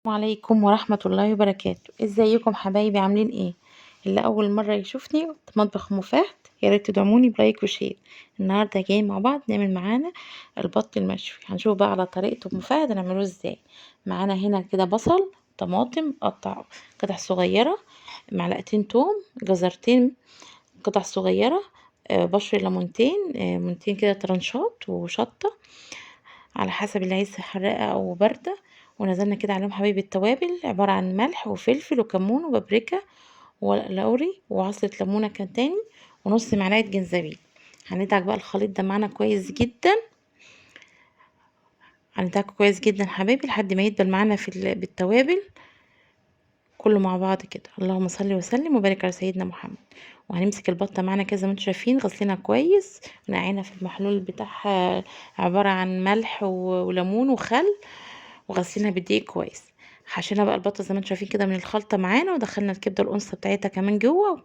السلام عليكم ورحمة الله وبركاته. ازيكم حبايبي عاملين ايه؟ اللي اول مرة يشوفني في مطبخ مفاهد يا ريت تدعموني بلايك وشير. النهارده جايين مع بعض نعمل معانا البط المشوي. هنشوف بقى على طريقته مفاهد هنعمله ازاي. معانا هنا كده بصل، طماطم قطع قطع صغيرة، معلقتين توم، جزرتين قطع صغيرة، بشر ليمونتين، ليمونتين كده طرنشات، وشطة على حسب اللي عايز حراقة او باردة. ونزلنا كده عليهم حبايب التوابل عبارة عن ملح وفلفل وكمون وبابريكا وورق لوري وعصرة ليمونة كان تاني، ونص معلقة جنزبيل. هندعك بقى الخليط ده معانا كويس جدا، هندعكه كويس جدا حبايبي لحد ما يدبل معانا بالتوابل كله مع بعض كده. اللهم صل وسلم وبارك على سيدنا محمد. وهنمسك البطه معانا كده زي ما انتم شايفين، غسلينها كويس ونقعينها في المحلول بتاعها عباره عن ملح وليمون وخل، وغسلينها بالدقيق كويس. حشينا بقى البطه زي ما انتم شايفين كده من الخلطه معانا، ودخلنا الكبده الانثى بتاعتها كمان جوه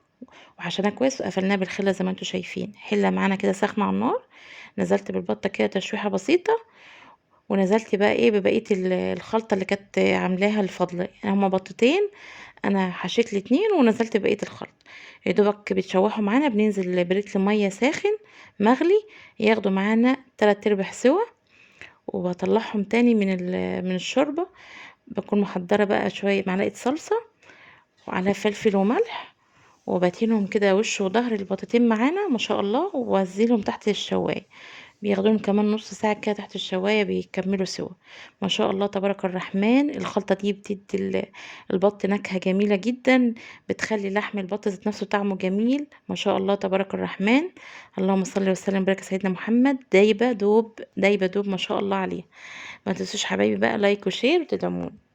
وحشيناها كويس وقفلناها بالخله زي ما انتم شايفين. حله معانا كده سخنه على النار، نزلت بالبطه كده تشويحه بسيطه، ونزلت بقى ايه ببقيه الخلطه اللي كانت عاملاها الفضله. يعني هما بطتين، انا حشيت الاتنين ونزلت بقيه الخلط. يا دوبك بيتشوحوا معانا بننزل بريتل ميه ساخن مغلي ياخدوا معانا 3/4 سوا، وبطلعهم تاني من الشوربه. بكون محضره بقى شويه معلقه صلصه وعلى فلفل وملح، وباتينهم كده وش وظهر البطاطين معانا ما شاء الله، ووزيلهم تحت الشوايه. بياخدوهم كمان نص ساعة كده تحت الشواية بيكملوا سوا. ما شاء الله تبارك الرحمن. الخلطة دي بتدي البط نكهة جميلة جدا، بتخلي لحم البط ذات نفسه طعمه جميل ما شاء الله تبارك الرحمن. اللهم صل وسلم وبارك على سيدنا محمد. دايبة دوب دايبة دوب ما شاء الله عليها. ما تنسوش حبايبي بقى لايك وشير وتدعموني.